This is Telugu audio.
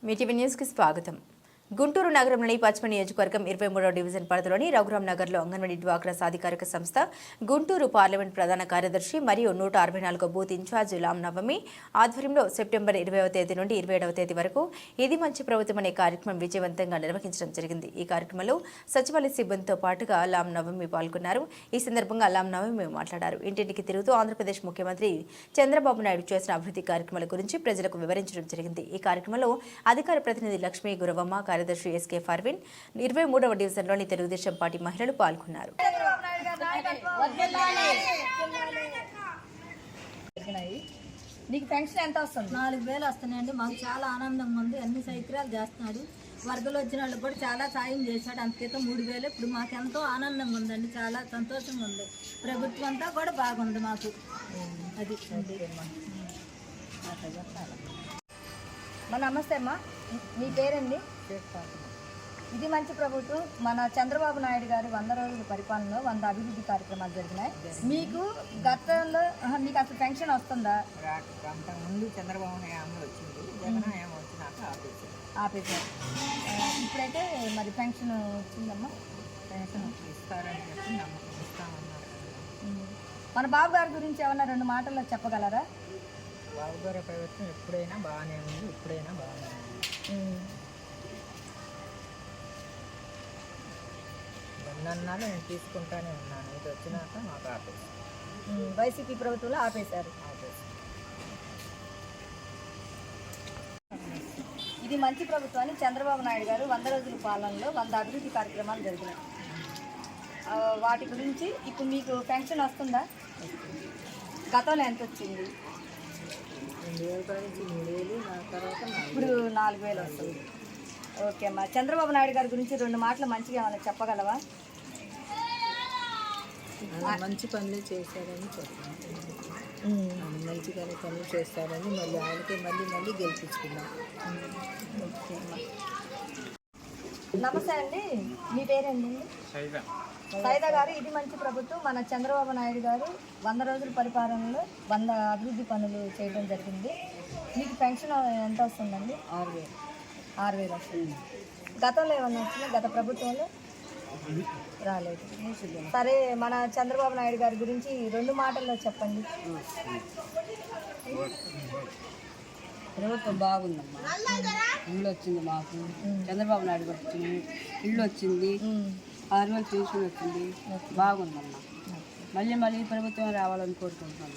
మీటీవీ న్యూస్కి స్వాగతం. గుంటూరు నగరంలోని పశ్చిమ నియోజకవర్గం 23వ డివిజన్ పరిధిలోని రఘురాం నగర్లో అంగన్వాడీ డ్వాక్రా సాధికారిక సంస్థ గుంటూరు పార్లమెంట్ ప్రధాన కార్యదర్శి మరియు 164 బూత్ ఇన్ఛార్జ్ లాం నవమి ఆధ్వర్యంలో సెప్టెంబర్ 20వ తేదీ నుండి 27వ తేదీ వరకు ఇది మంచి ప్రభుత్వం అనే కార్యక్రమం విజయవంతంగా నిర్వహించడం జరిగింది. ఈ కార్యక్రమంలో సచివాలయ సిబ్బందితో పాటుగా లాం నవమి పాల్గొన్నారు. ఈ సందర్భంగా లాం నవమి మాట్లాడారు. ఇంటింటికి తిరుగుతూ ఆంధ్రప్రదేశ్ ముఖ్యమంత్రి చంద్రబాబు నాయుడు చేసిన అభివృద్ధి కార్యక్రమాల గురించి ప్రజలకు వివరించడం జరిగింది. ఈ కార్యక్రమంలో అధికార ప్రతినిధి లక్ష్మీ గురవమ్మ, కార్యదర్శి ఎస్కే ఫర్విన్, 23వ డివిజన్లోని తెలుగుదేశం పార్టీ మహిళలు పాల్గొన్నారు. నీకు పెన్షన్ ఎంత వస్తుంది? 4000 వస్తున్నాయండి. మాకు చాలా ఆనందంగా ఉంది. అన్ని సౌకర్యాలు చేస్తున్నాడు. వరదలు వచ్చిన వాళ్ళకి కూడా చాలా సాయం చేశాడు. అంతకైతే 3000. ఇప్పుడు మాకు ఎంతో ఆనందంగా ఉందండి. చాలా సంతోషంగా ఉంది. ప్రభుత్వం అంతా కూడా బాగుంది మాకు. అది నమస్తే అమ్మా, మీ పేరండి? ఇది మంచి ప్రభుత్వం. మన చంద్రబాబు నాయుడు గారి 100 రోజుల పరిపాలనలో 100 అభివృద్ధి కార్యక్రమాలు జరిగినాయి. మీకు గతంలో మీకు అసలు పెన్షన్ వస్తుందా? ముందు చంద్రబాబు హయాంలో వచ్చింది, జగన్ హయాం వచ్చినాక ఆపేశారు. ఇప్పుడైతే మరి పెన్షన్ వచ్చిందమ్మా? పెన్షన్ ఇస్తారని చెప్పి నమ్మకం ఇస్తామన్నారు. మన బాబు గారి గురించి ఏమన్నా 2 మాటల్లో చెప్పగలరా? బాబు గారి ప్రభుత్వం ఎప్పుడైనా బాగానే ఉంది, ఇప్పుడైనా బాగానే ఉంది. ఎన్నన్నాళ్ళు నేను తీసుకుంటానే ఉన్నాను. ఇది వచ్చినాక మాకు ఆపేసి వైసీపీ ప్రభుత్వంలో ఆపేశారు. ఇది మంచి ప్రభుత్వాన్ని చంద్రబాబు నాయుడు గారు 100 రోజుల పాలనలో 100 అభివృద్ధి కార్యక్రమాలు జరిగినాయి. వాటి గురించి ఇప్పుడు మీకు పెన్షన్ వస్తుందా? గతంలో ఎంత వచ్చింది? 2000 3,000, తర్వాత ఇప్పుడు 4000 వస్తుంది. ఓకే అమ్మా, చంద్రబాబు నాయుడు గారి గురించి 2 మాటలు మంచిగా ఏమైనా చెప్పగలవా? మంచి పనులు చేశారని చెప్తాను. మంచిగా పనులు చేస్తారని మళ్ళీ ఆయనకి మళ్ళీ గెలిపించుకున్నాం. ఓకే అమ్మా. నమస్తే అండి, మీ పేరండి? సైదా గారు. ఇది మంచి ప్రభుత్వం. మన చంద్రబాబు నాయుడు గారు 100 రోజుల పరిపాలనలో 100 అభివృద్ధి పనులు చేయడం జరిగింది. మీకు పెన్షన్ ఎంత వస్తుందండి? 6,000 వస్తుంది. గతంలో ఏమన్నా వచ్చింది? గత ప్రభుత్వంలో రాలేదు. సరే, మన చంద్రబాబు నాయుడు గారి గురించి 2 మాటల్లో చెప్పండి. ప్రభుత్వం బాగుందమ్మా. ఇల్లు వచ్చింది మాకు. చంద్రబాబు నాయుడు గారు వచ్చింది, ఇల్లు వచ్చింది, 6,000 పెన్షన్ వచ్చింది. బాగుందమ్మా. మళ్ళీ ప్రభుత్వం రావాలని కోరుకుంటున్నాం.